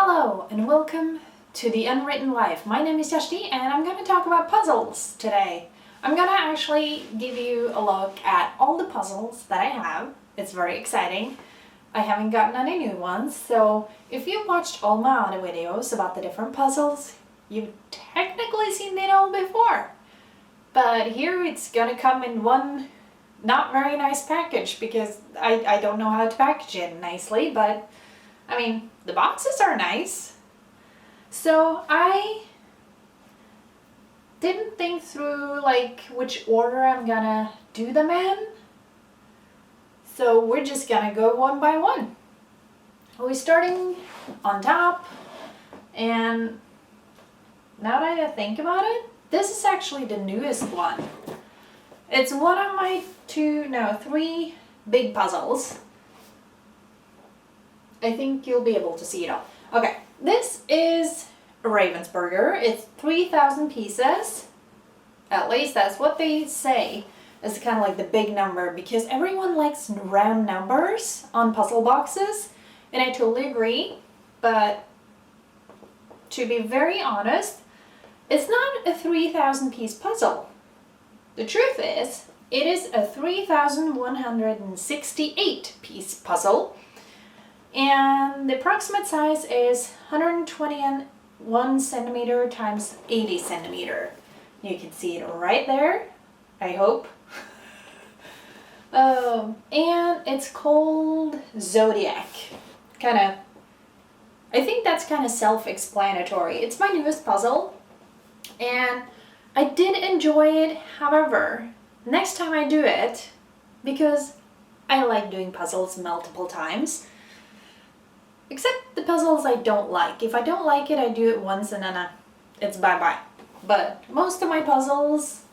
Hello and welcome to The Unwritten Life. My name is Kjersti and I'm going to talk about puzzles today. I'm going to actually give you a look at all the puzzles that I have. It's very exciting. I haven't gotten any new ones, so if you've watched all my other videos about the different puzzles, you've technically seen it all before. But here it's going to come in one not very nice package because I don't know how to package it nicely, but I mean, the boxes are nice. So I didn't think through like which order I'm gonna do them in. So we're just gonna go one by one. We're starting on top, and now that I think about it, this is actually the newest one. It's one of my three big puzzles. I think you'll be able to see it all. Okay, this is a Ravensburger. It's 3,000 pieces. At least that's what they say. It's kind of like the big number because everyone likes round numbers on puzzle boxes, and I totally agree. But to be very honest, it's not a 3,000 piece puzzle. The truth is, it is a 3,168 piece puzzle. And the approximate size is 121 centimeter times 80 centimeter. You can see it right there, I hope. And it's called Zodiac. I think that's kind of self-explanatory. It's my newest puzzle, and I did enjoy it. However, next time I do it, because I like doing puzzles multiple times, except the puzzles I don't like. If I don't like it, I do it once and then it's bye-bye. But most of my puzzles,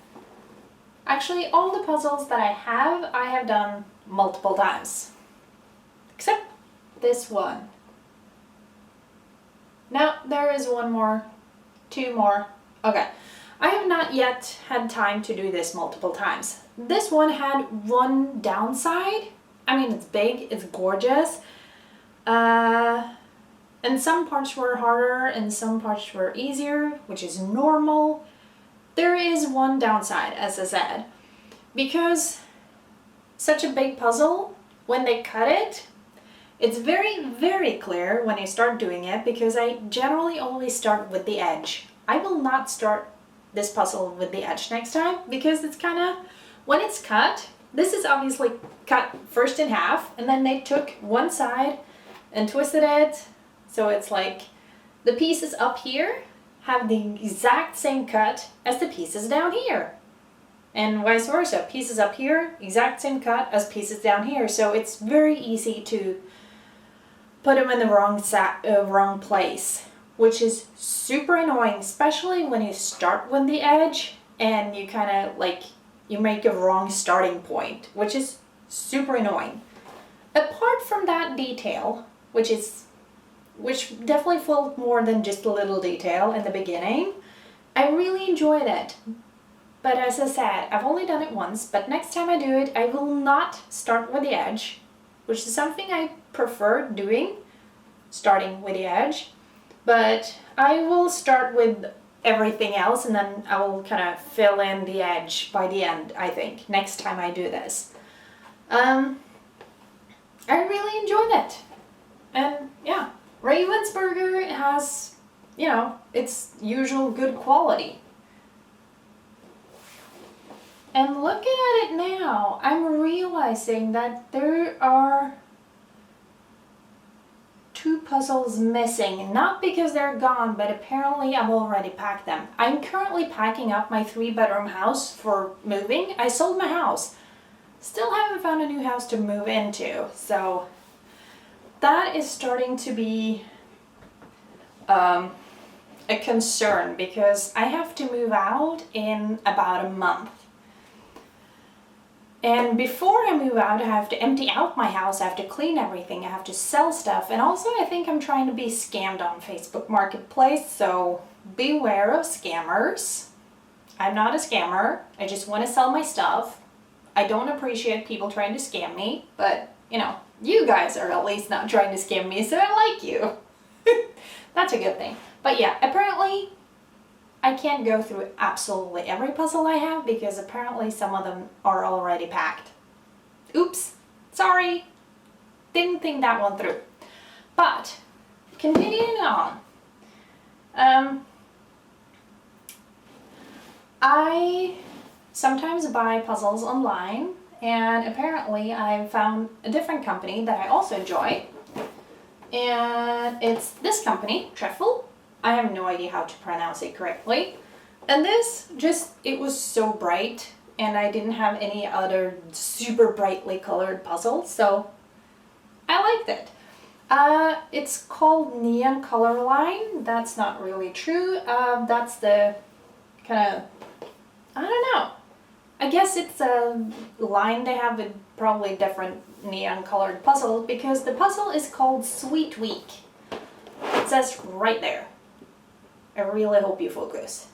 actually all the puzzles that I have done multiple times. Except this one. Now there is one more, two more. Okay, I have not yet had time to do this multiple times. This one had one downside. I mean, it's big, it's gorgeous. And some parts were harder and some parts were easier, which is normal. There is one downside, as I said, because such a big puzzle, when they cut it, it's very, very clear when I start doing it because I generally always start with the edge. I will not start this puzzle with the edge next time because it's when it's cut, this is obviously cut first in half and then they took one side and twisted it, so it's like the pieces up here have the exact same cut as the pieces down here, and vice versa. Pieces up here, exact same cut as pieces down here, so it's very easy to put them in the wrong place, which is super annoying, especially when you start with the edge and you you make a wrong starting point, which is super annoying. Apart from that detail, which definitely felt more than just a little detail in the beginning, I really enjoyed it. But as I said, I've only done it once, but next time I do it, I will not start with the edge, which is something I prefer doing, starting with the edge. But I will start with everything else and then I will kind of fill in the edge by the end, I think, next time I do this. I really enjoyed it. And yeah, Ravensburger has, its usual good quality. And looking at it now, I'm realizing that there are two puzzles missing. Not because they're gone, but apparently I've already packed them. I'm currently packing up my 3-bedroom house for moving. I sold my house. Still haven't found a new house to move into, so that is starting to be a concern because I have to move out in about a month. And before I move out, I have to empty out my house, I have to clean everything, I have to sell stuff, and also I think I'm trying to be scammed on Facebook Marketplace, so beware of scammers. I'm not a scammer, I just want to sell my stuff. I don't appreciate people trying to scam me, but you guys are at least not trying to scam me, so I like you. that's a good thing. But yeah, apparently I can't go through absolutely every puzzle I have because apparently some of them are already packed. Oops, sorry, didn't think that one through. But continuing on, I sometimes buy puzzles online, and apparently I found a different company that I also enjoy, and it's this company, Treffel. I have no idea how to pronounce it correctly. And this it was so bright, and I didn't have any other super brightly colored puzzles, so I liked it. It's called Neon Color Line. That's not really true. That's the kind of, I don't know. I guess it's a line they have with probably different neon colored puzzles because the puzzle is called Sweet Week. It says right there. I really hope you focus.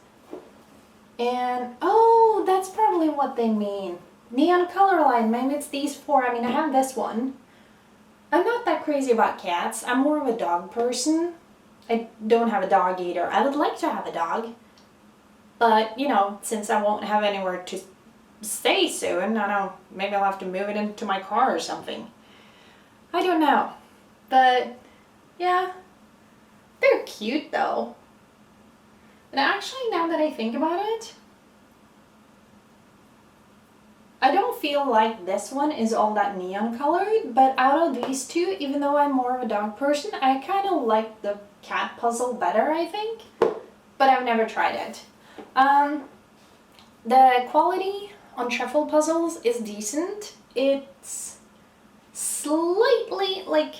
And, oh, that's probably what they mean. Neon color line, maybe it's these four. I mean, I have this one. I'm not that crazy about cats. I'm more of a dog person. I don't have a dog either. I would like to have a dog. But, you know, since I won't have anywhere to stay soon, I don't know, maybe I'll have to move it into my car or something. I don't know. But, yeah, they're cute though. And actually, now that I think about it, I don't feel like this one is all that neon colored, but out of these two, even though I'm more of a dog person, I kind of like the cat puzzle better, I think. But I've never tried it. The quality on Treffel puzzles is decent. It's slightly, like,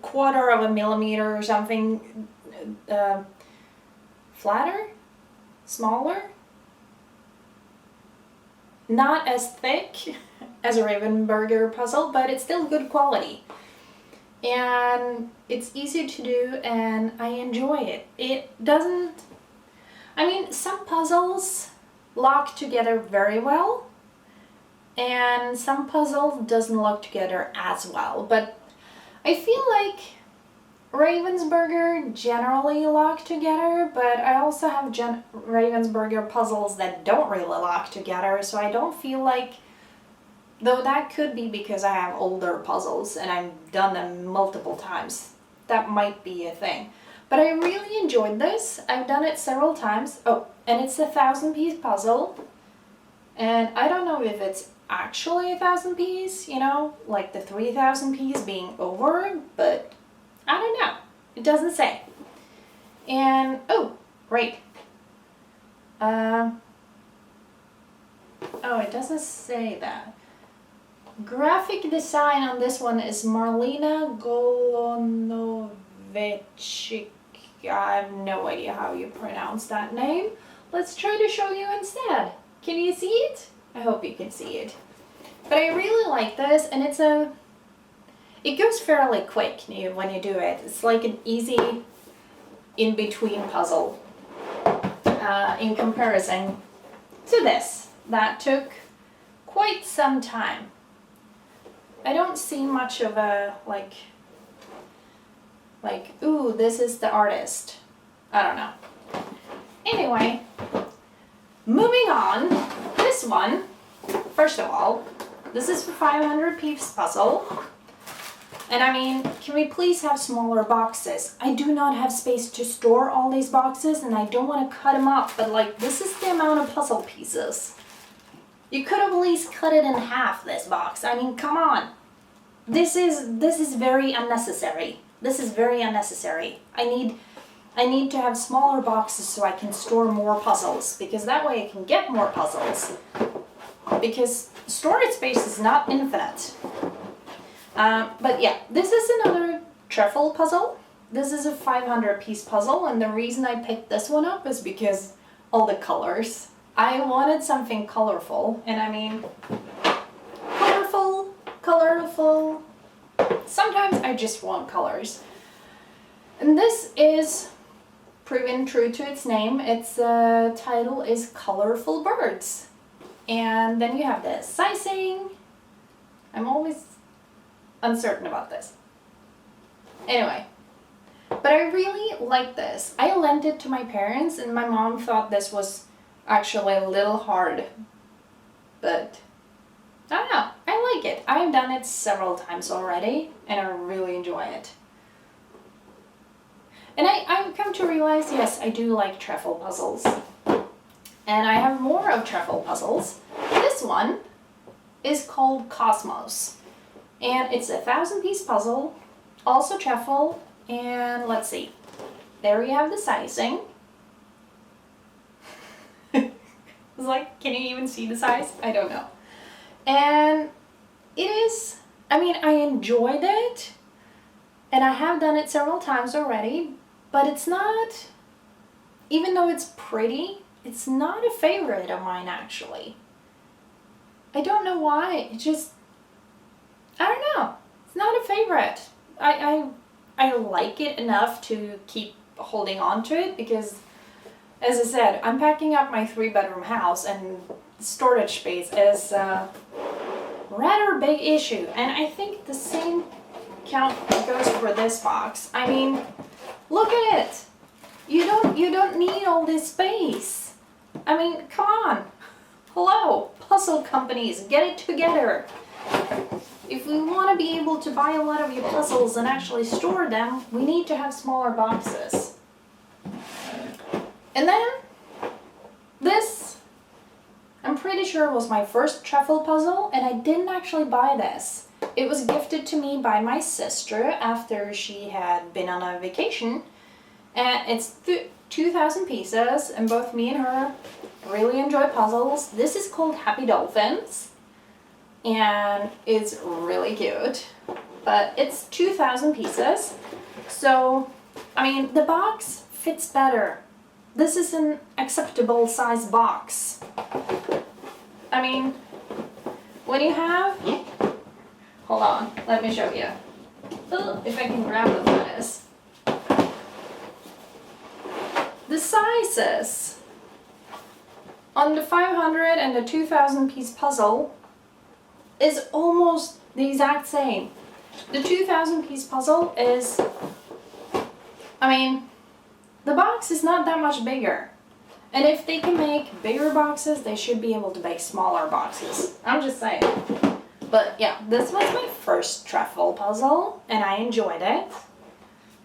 quarter of a millimeter or something flatter, smaller, not as thick as a Ravenberger puzzle, but it's still good quality. And it's easy to do and I enjoy it. It doesn't, I mean, some puzzles lock together very well and some puzzles doesn't lock together as well, but I feel like Ravensburger generally lock together, but I also have Ravensburger puzzles that don't really lock together, so I don't feel like, though that could be because I have older puzzles and I've done them multiple times. That might be a thing. But I really enjoyed this. I've done it several times. Oh, and it's a 1,000-piece puzzle. And I don't know if it's actually 1,000 piece, you know, like the 3,000 piece being over, but I don't know. It doesn't say. And, oh, great. Oh, it doesn't say that. Graphic design on this one is Marlena Golonovic. I have no idea how you pronounce that name. Let's try to show you instead. Can you see it? I hope you can see it. But I really like this, and it goes fairly quick when you do it. It's like an easy in-between puzzle in comparison to this. That took quite some time. I don't see much of a, like, ooh, this is the artist. I don't know. Anyway, moving on. This one, first of all, this is a 500-piece puzzle. And I mean, can we please have smaller boxes? I do not have space to store all these boxes and I don't want to cut them up, but like, this is the amount of puzzle pieces. You could have at least cut it in half, this box. I mean, come on. This is very unnecessary. This is very unnecessary. I need to have smaller boxes so I can store more puzzles, because that way I can get more puzzles. Because storage space is not infinite. But yeah, this is another Treffel puzzle. This is a 500-piece puzzle, and the reason I picked this one up is because all the colors. I wanted something colorful, and I mean, colorful. Sometimes I just want colors. And this is proven true to its name. Its title is Colorful Birds. And then you have the sizing. I'm always uncertain about this. Anyway, but I I really like this. I lent it to my parents and my mom thought this was actually a little hard. But I don't know, I like it. I've done it several times already and I really enjoy it. And I've come to realize, yes, I do like truffle puzzles. And I have more of truffle puzzles. This one is called Cosmos. And it's a 1,000-piece puzzle, also truffle, and let's see. There you have the sizing. It's like, can you even see the size? I don't know. And it is, I mean, I enjoyed it. And I have done it several times already, but it's not, even though it's pretty, it's not a favorite of mine actually. I don't know why, it just, I don't know, it's not a favorite. I like it enough to keep holding on to it because, as I said, I'm packing up my 3-bedroom house and storage space is a rather big issue. And I think the same count goes for this box. I mean, look at it. You don't need all this space. I mean, come on. Hello, puzzle companies, get it together. If we want to be able to buy a lot of your puzzles and actually store them, we need to have smaller boxes. And then this, I'm pretty sure was my first truffle puzzle, and I didn't actually buy this. It was gifted to me by my sister after she had been on a vacation. And it's 2,000 pieces, and both me and her really enjoy puzzles. This is called Happy Dolphins, and it's really cute. But it's 2,000 pieces, so, I mean, the box fits better. This is an acceptable size box. I mean, when you have, hold on, let me show you. If I can grab the lettuce. The sizes on the 500 and the 2,000 piece puzzle is almost the exact same. The 2,000 piece puzzle is, I mean, the box is not that much bigger. And if they can make bigger boxes, they should be able to make smaller boxes. I'm just saying. But yeah, this was my first truffle puzzle and I enjoyed it.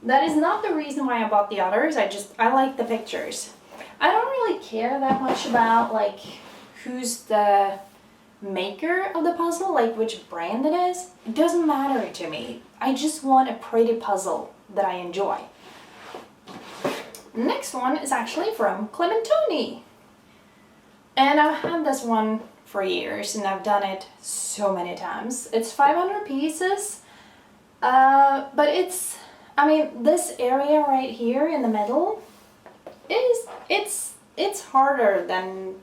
That is not the reason why I bought the others. I like the pictures. I don't really care that much about like who's the maker of the puzzle, like which brand it is. It doesn't matter to me. I just want a pretty puzzle that I enjoy. Next one is actually from Clementoni. And I've had this one for years and I've done it so many times. It's 500 pieces, but it's, I mean, this area right here in the middle it's harder than,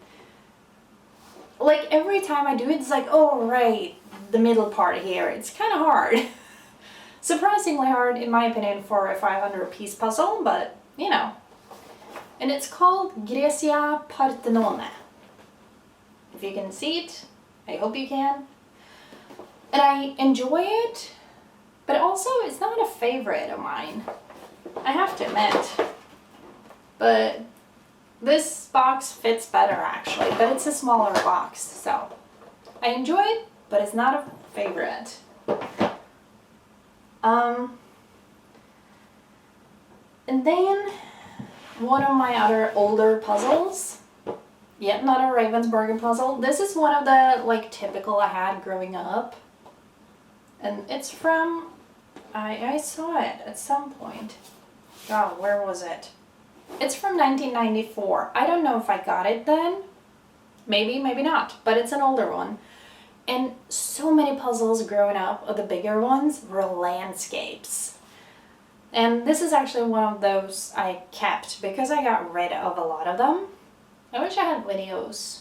like every time I do it, it's like, oh right, the middle part here, it's kind of hard. Surprisingly hard in my opinion for a 500 piece puzzle, but you know. And it's called Grecia Partenone. If you can see it, I hope you can. And I enjoy it, but also it's not a favorite of mine, I have to admit. But this box fits better actually, but it's a smaller box, so I enjoy it, but it's not a favorite. And then one of my other older puzzles, yet another Ravensburger puzzle. This is one of the like typical I had growing up, and it's from, I saw it at some point. God, where was it? It's from 1994. I don't know if I got it then. Maybe, maybe not, but it's an older one. And so many puzzles growing up, or the bigger ones, were landscapes. And this is actually one of those I kept because I got rid of a lot of them. I wish I had videos,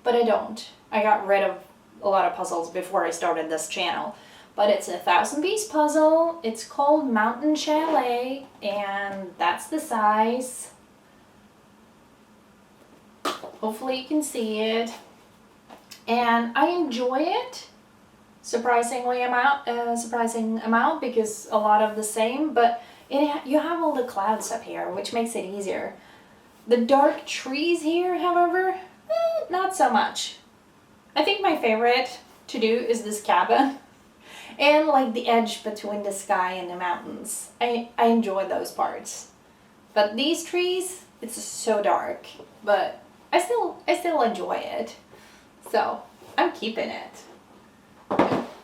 but I don't. I got rid of a lot of puzzles before I started this channel. But it's a 1,000-piece puzzle. It's called Mountain Chalet, and that's the size. Hopefully you can see it. And I enjoy it. Surprising amount because a lot of the same, but you have all the clouds up here, which makes it easier. The dark trees here, however, not so much. I think my favorite to do is this cabin and like the edge between the sky and the mountains. I enjoy those parts. But these trees, it's so dark, but I still enjoy it. So I'm keeping it.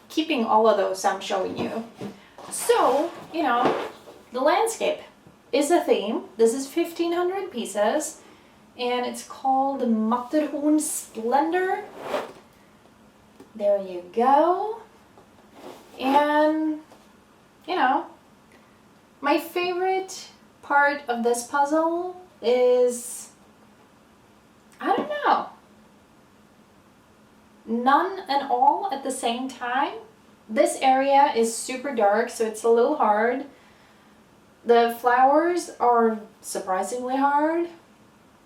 Keeping all of those I'm showing you. So, you know, the landscape is a theme. This is 1,500 pieces and it's called Matterhorn Splendor. There you go. And, you know, my favorite part of this puzzle is, I don't know, none and all at the same time. This area is super dark, so it's a little hard. The flowers are surprisingly hard.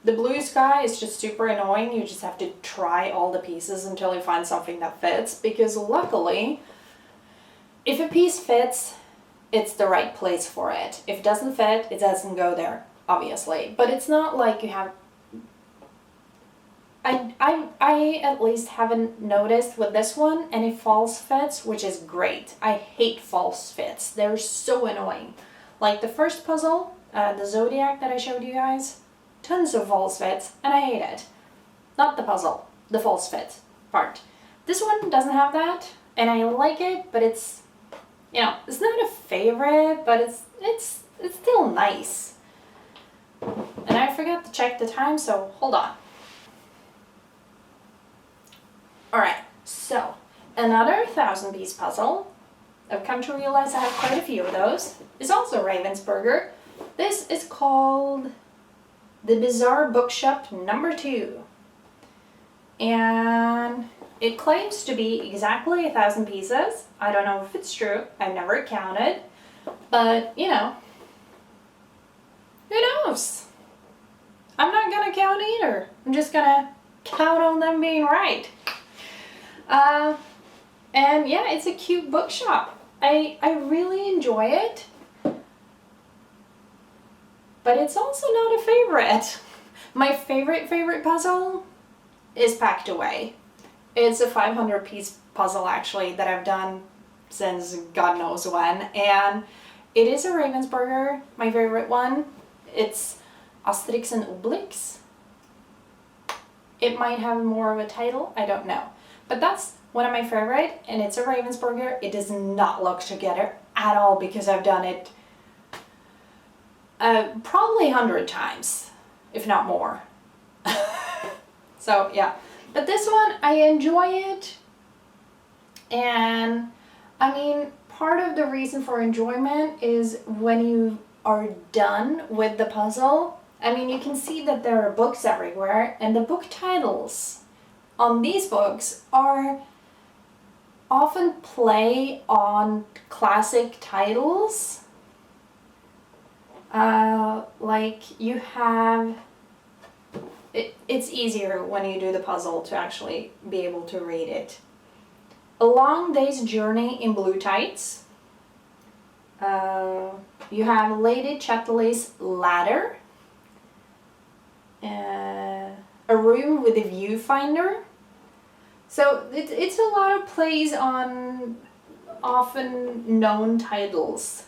The blue sky is just super annoying. You just have to try all the pieces until you find something that fits, because luckily, if a piece fits, it's the right place for it. If it doesn't fit, it doesn't go there, obviously. But it's not like you have... I at least haven't noticed with this one any false fits, which is great. I hate false fits. They're so annoying. Like the first puzzle, the Zodiac that I showed you guys, tons of false fits, and I hate it. Not the puzzle, the false fit part. This one doesn't have that, and I like it, but it's, you know, it's not a favorite, but it's still nice. And I forgot to check the time, so hold on. Alright, so another 1,000-piece puzzle. I've come to realize I have quite a few of those. It's also Ravensburger. This is called The Bizarre Bookshop number 2. And it claims to be exactly 1,000 pieces. I don't know if it's true. I've never counted. But, you know, who knows? I'm not gonna count either. I'm just gonna count on them being right. And yeah, it's a cute bookshop. I really enjoy it. But it's also not a favorite. My favorite puzzle is Packed Away. It's a 500-piece puzzle actually that I've done since God knows when. And it is a Ravensburger, my favorite one. It's Asterix and Obelix. It might have more of a title, I don't know. But that's one of my favorite, and it's a Ravensburger. It does not look together at all because I've done it probably 100 times, if not more. So yeah, but this one, I enjoy it. And I mean, part of the reason for enjoyment is when you are done with the puzzle. I mean, you can see that there are books everywhere, and the book titles on these books are often play on classic titles. Like you have, it's easier when you do the puzzle to actually be able to read it. A Long Day's Journey in Blue Tights. You have Lady Chatterley's Ladder. A Room with a Viewfinder. So it's a lot of plays on often known titles.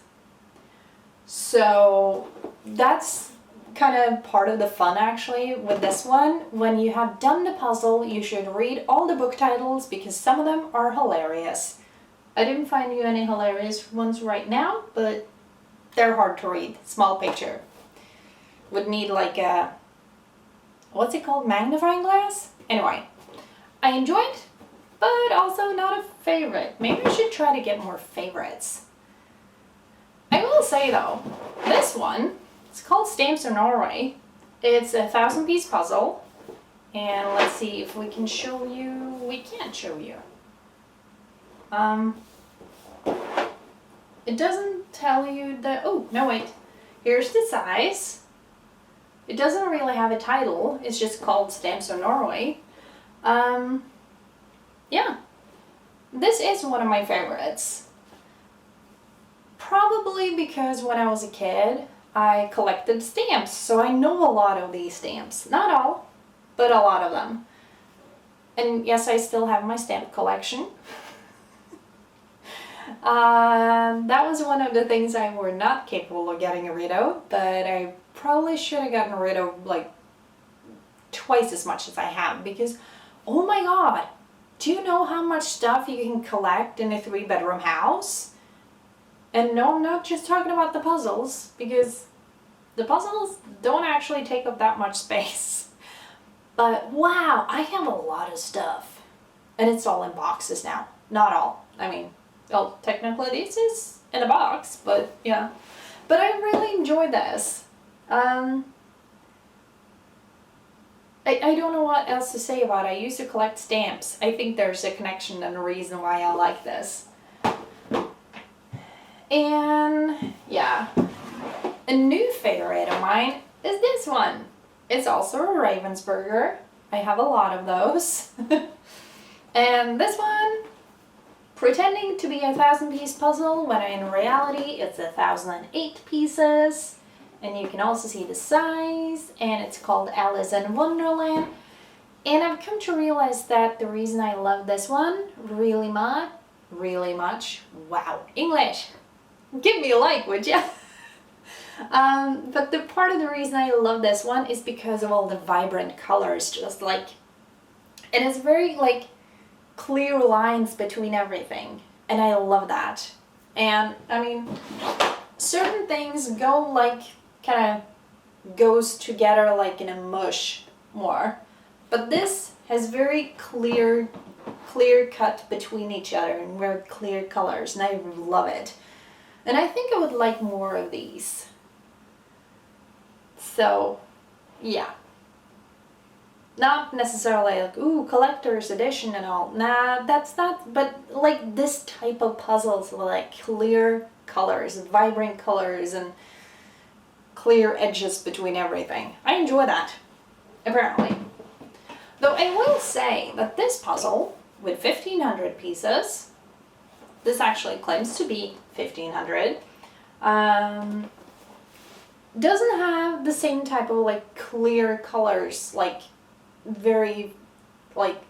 So that's kind of part of the fun actually with this one. When you have done the puzzle, you should read all the book titles because some of them are hilarious. I didn't find you any hilarious ones right now, but they're hard to read. Small picture. Would need like a, what's it called? Magnifying glass? Anyway, I enjoyed, but also not a favorite. Maybe I should try to get more favorites. I will say though, this one, it's called Stamps of Norway. It's a 1,000-piece puzzle. And let's see if we can show you, we can't show you. It doesn't tell you the, oh, no wait. Here's the size. It doesn't really have a title, it's just called Stamps of Norway. Yeah, this is one of my favorites. probably because when I was a kid, I collected stamps, so I know a lot of these stamps. Not all, but a lot of them. And yes, I still have my stamp collection. That was one of the things I were not capable of getting rid of, but I probably should have gotten rid of like twice as much as I have, because oh my god, do you know how much stuff you can collect in a 3-bedroom house? And no, I'm not just talking about the puzzles, because the puzzles don't actually take up that much space. But wow, I have a lot of stuff. And it's all in boxes now. Not all. I mean, well, technically this is in a box, but yeah. But I really enjoy this. I don't know what else to say about it. I used to collect stamps. I think there's a connection and a reason why I like this. And yeah, a new favorite of mine is this one. It's also a Ravensburger. I have a lot of those. And this one, pretending to be a 1,000-piece puzzle when in reality it's 1,008 pieces. And you can also see the size, and it's called Alice in Wonderland. And I've come to realize that the reason I love this one really much, wow, English, give me a like, would ya? But the part of the reason I love this one is because of all the vibrant colors, just like, it has very like clear lines between everything, and I love that. And I mean, certain things go like, kind of goes together like in a mush more, but this has very clear cut between each other and very clear colors, and I love it. And I think I would like more of these. So, yeah. Not necessarily like, ooh, collector's edition and all. Nah, that's not, but like this type of puzzles with like clear colors, vibrant colors, and clear edges between everything. I enjoy that, apparently. Though I will say that this puzzle, with 1,500 pieces, this actually claims to be 1,500, doesn't have the same type of like clear colors, like very, like,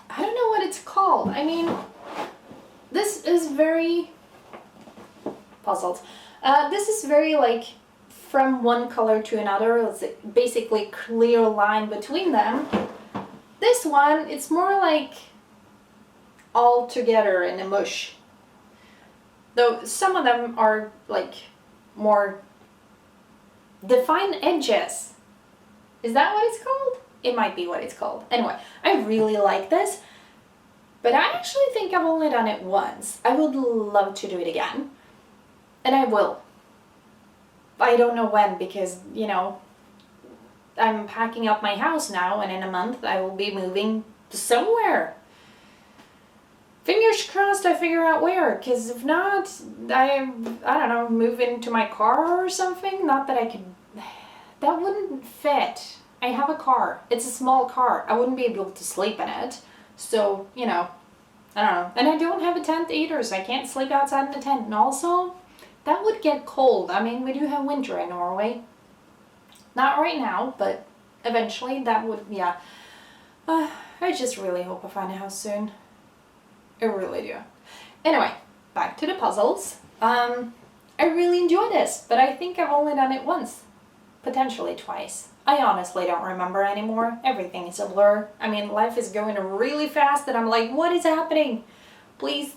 I don't know what it's called. I mean, this is very, puzzles. This is very like from one color to another. It's basically clear line between them. This one, it's more like all together in a mush. Though some of them are like more defined edges. Is that what it's called? It might be what it's called. Anyway, I really like this, but I actually think I've only done it once. I would love to do it again, and I will. I don't know when, because, you know, I'm packing up my house now, and in a month I will be moving to somewhere. Fingers crossed I figure out where, because if not, I don't know, move into my car or something. Not that I could, that wouldn't fit. I have a car. It's a small car. I wouldn't be able to sleep in it. So, you know, I don't know. And I don't have a tent either, so I can't sleep outside in the tent. And also, that would get cold. I mean, we do have winter in Norway. Not right now, but eventually that would, yeah. I just really hope I find a house soon. I really do. Anyway, back to the puzzles. I really enjoy this, but I think I've only done it once. Potentially twice. I honestly don't remember anymore. Everything is a blur. I mean, life is going really fast and I'm like, what is happening? Please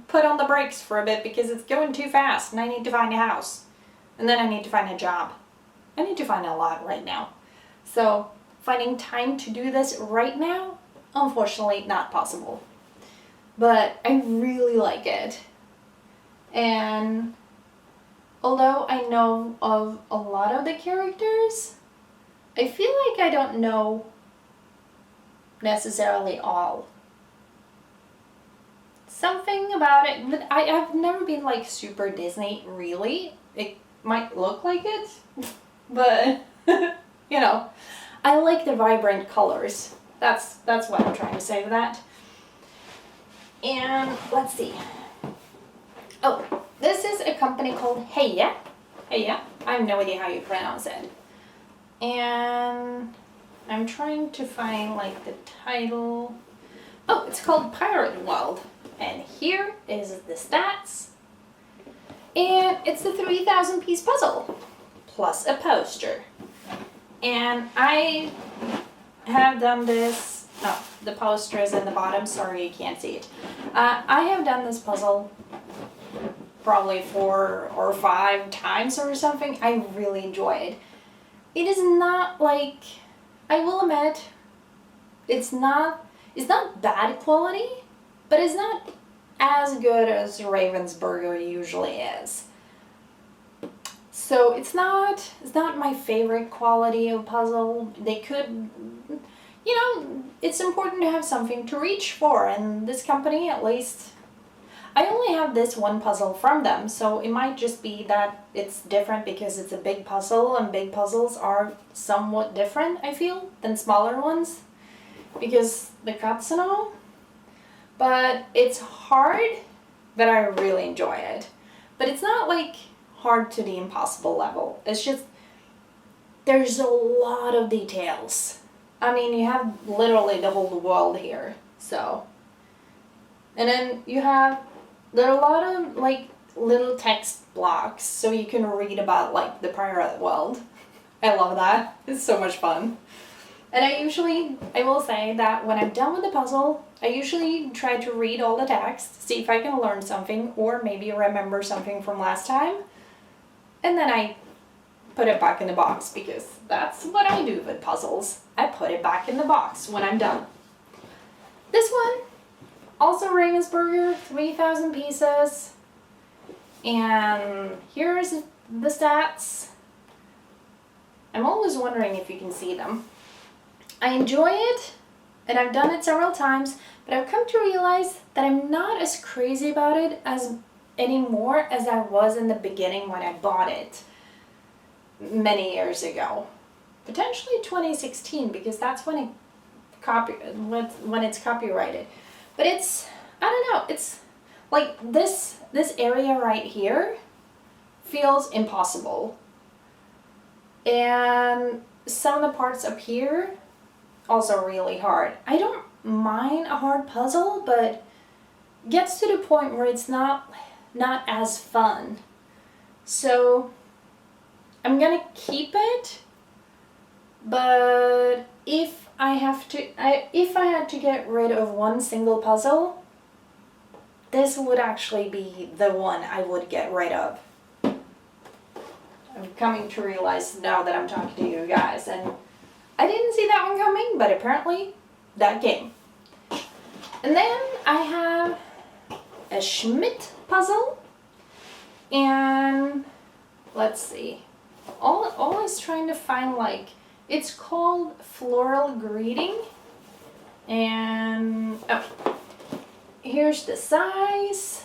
put on the brakes for a bit because it's going too fast and I need to find a house. And then I need to find a job. I need to find a lot right now. So, finding time to do this right now, unfortunately not possible. But I really like it. And although I know of a lot of the characters, I feel like I don't know necessarily all. Something about it, but I've never been like super Disney, really. It might look like it, but you know, I like the vibrant colors. That's what I'm trying to say with that. And let's see. Oh, this is a company called Heia. Heia. I have no idea how you pronounce it. And I'm trying to find like the title. Oh, it's called Pirate World. And here is the stats. And it's a 3,000 piece puzzle plus a poster. And I have done this. Oh, the poster is in the bottom. Sorry, you can't see it. I have done this puzzle probably 4 or 5 times or something. I really enjoy it. It is not like, I will admit, it's not bad quality, but it's not as good as Ravensburger usually is. So it's not my favorite quality of puzzle. They could, you know, it's important to have something to reach for, and this company, at least, I only have this one puzzle from them, so it might just be that it's different because it's a big puzzle, and big puzzles are somewhat different, I feel, than smaller ones, because the cuts and all. But it's hard, but I really enjoy it. But it's not like hard to the impossible level. It's just, there's a lot of details. I mean, you have literally the whole world here, so. And then you have, there are a lot of like little text blocks so you can read about like the pirate world. I love that. It's so much fun. And I will say that when I'm done with the puzzle, I usually try to read all the text, see if I can learn something or maybe remember something from last time. And then I put it back in the box because that's what I do with puzzles. I put it back in the box when I'm done. This one, also Ravensburger, 3,000 pieces. And here's the stats. I'm always wondering if you can see them. I enjoy it, and I've done it several times, but I've come to realize that I'm not as crazy about it anymore as I was in the beginning when I bought it many years ago. Potentially 2016, because that's when it's copyrighted. But it's, I don't know, it's like this area right here feels impossible. And some of the parts up here also really hard. I don't mind a hard puzzle, but gets to the point where it's not as fun. So I'm gonna keep it, but if I had to get rid of one single puzzle, this would actually be the one I would get rid of. I'm coming to realize now that I'm talking to you guys, and I didn't see that one coming, but apparently that came. And then I have a Schmidt puzzle, and let's see. Always trying to find, like, it's called Floral Greeting, and oh, here's the size.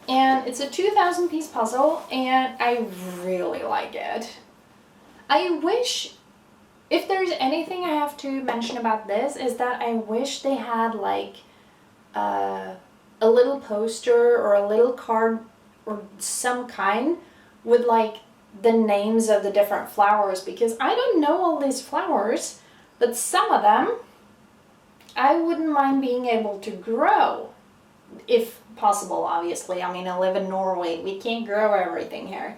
And it's a 2,000 piece puzzle, and I really like it. I wish, if there's anything I have to mention about this, is that I wish they had like a little poster or a little card or some kind with like the names of the different flowers, because I don't know all these flowers, but some of them I wouldn't mind being able to grow, if possible, obviously. I mean, I live in Norway, we can't grow everything here.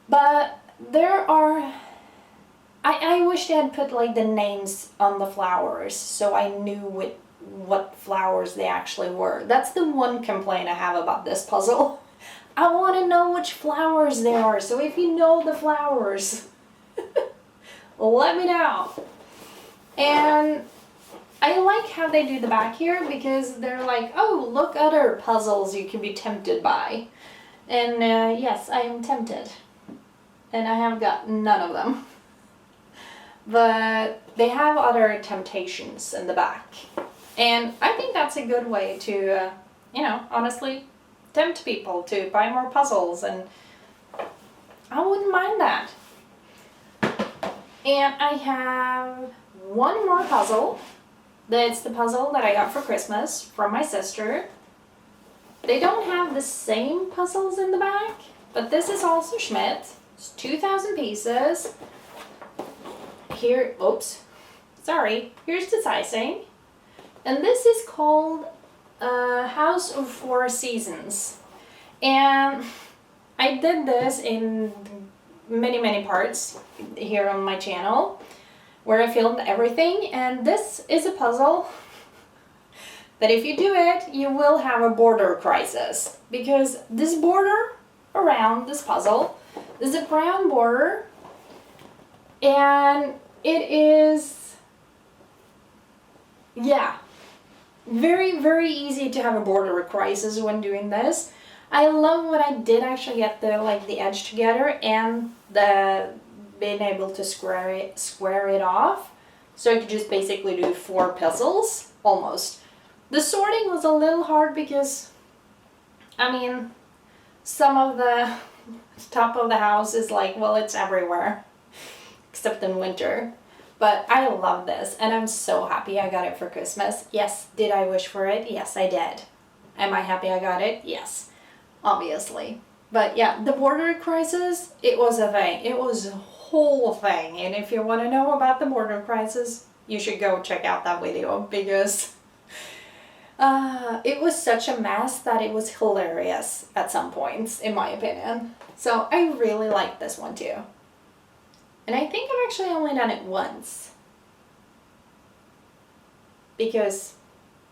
But there are, I wish they had put like the names on the flowers so I knew what flowers they actually were. That's the one complaint I have about this puzzle. I want to know which flowers they are, so if you know the flowers, let me know. And I like how they do the back here, because they're like, oh, look, other puzzles you can be tempted by. And yes, I am tempted. And I have got none of them. But they have other temptations in the back. And I think that's a good way to, honestly tempt people to buy more puzzles. And I wouldn't mind that. And I have one more puzzle. That's the puzzle that I got for Christmas from my sister. They don't have the same puzzles in the back, but this is also Schmidt. It's 2,000 pieces. Here, oops, sorry, here's the sizing. And this is called House of Four Seasons. And I did this in many parts here on my channel, where I filmed everything. And this is a puzzle that if you do it, you will have a border crisis. Because this border around this puzzle is a brown border, and it is, yeah, very easy to have a border crisis when doing this. I love when I did actually get the edge together and the being able to square it off. So I could just basically do 4 puzzles almost. The sorting was a little hard because, I mean, some of the top of the house is like, well, it's everywhere except in winter. But I love this, and I'm so happy I got it for Christmas. Yes, did I wish for it? Yes, I did. Am I happy I got it? Yes, obviously. But yeah, the border crisis, it was a thing. It was a whole thing. And if you want to know about the border crisis, you should go check out that video, because it was such a mess that it was hilarious at some points, in my opinion. So I really like this one too. And I think I've actually only done it once, because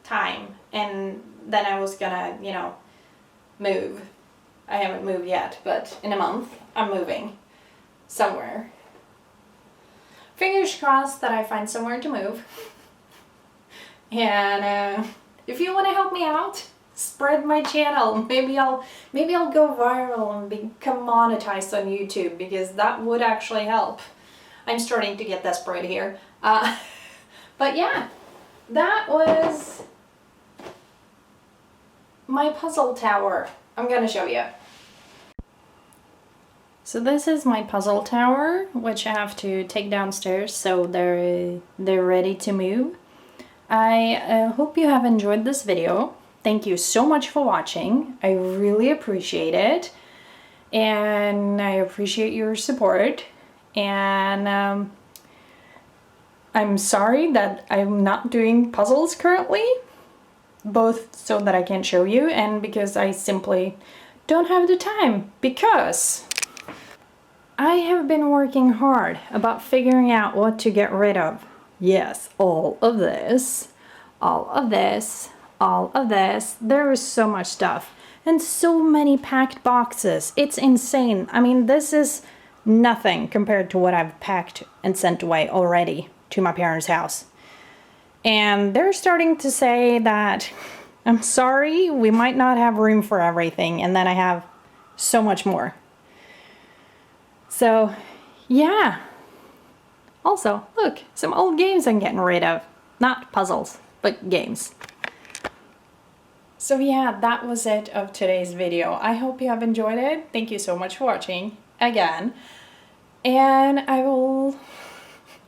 time, and then I was gonna, you know, move. I haven't moved yet, but in a month I'm moving somewhere. Fingers crossed that I find somewhere to move. And if you want to help me out, spread my channel. Maybe I'll go viral and become monetized on YouTube, because that would actually help. I'm starting to get desperate here. But yeah, that was my puzzle tower. I'm gonna show you. So this is my puzzle tower, which I have to take downstairs so they're ready to move. I hope you have enjoyed this video. Thank you so much for watching. I really appreciate it. And I appreciate your support. And I'm sorry that I'm not doing puzzles currently. Both so that I can show you, and because I simply don't have the time. Because I have been working hard about figuring out what to get rid of. Yes, all of this, all of this, all of this. There is so much stuff and so many packed boxes. It's insane. I mean, this is nothing compared to what I've packed and sent away already to my parents' house. And they're starting to say that, I'm sorry, we might not have room for everything. And then I have so much more. So, yeah. Also, look, some old games I'm getting rid of. Not puzzles, but games. So yeah, that was it of today's video. I hope you have enjoyed it. Thank you so much for watching again. And I will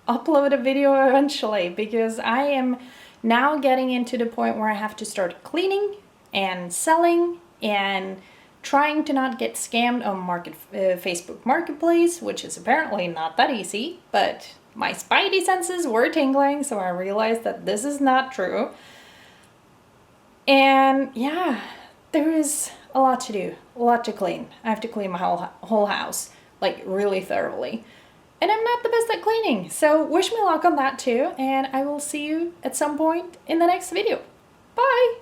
upload a video eventually, because I am now getting into the point where I have to start cleaning and selling and trying to not get scammed on Facebook Marketplace, which is apparently not that easy, but my spidey senses were tingling, so I realized that this is not true. And yeah, there is a lot to do, a lot to clean. I have to clean my whole house, like really thoroughly. And I'm not the best at cleaning, so wish me luck on that too, and I will see you at some point in the next video. Bye!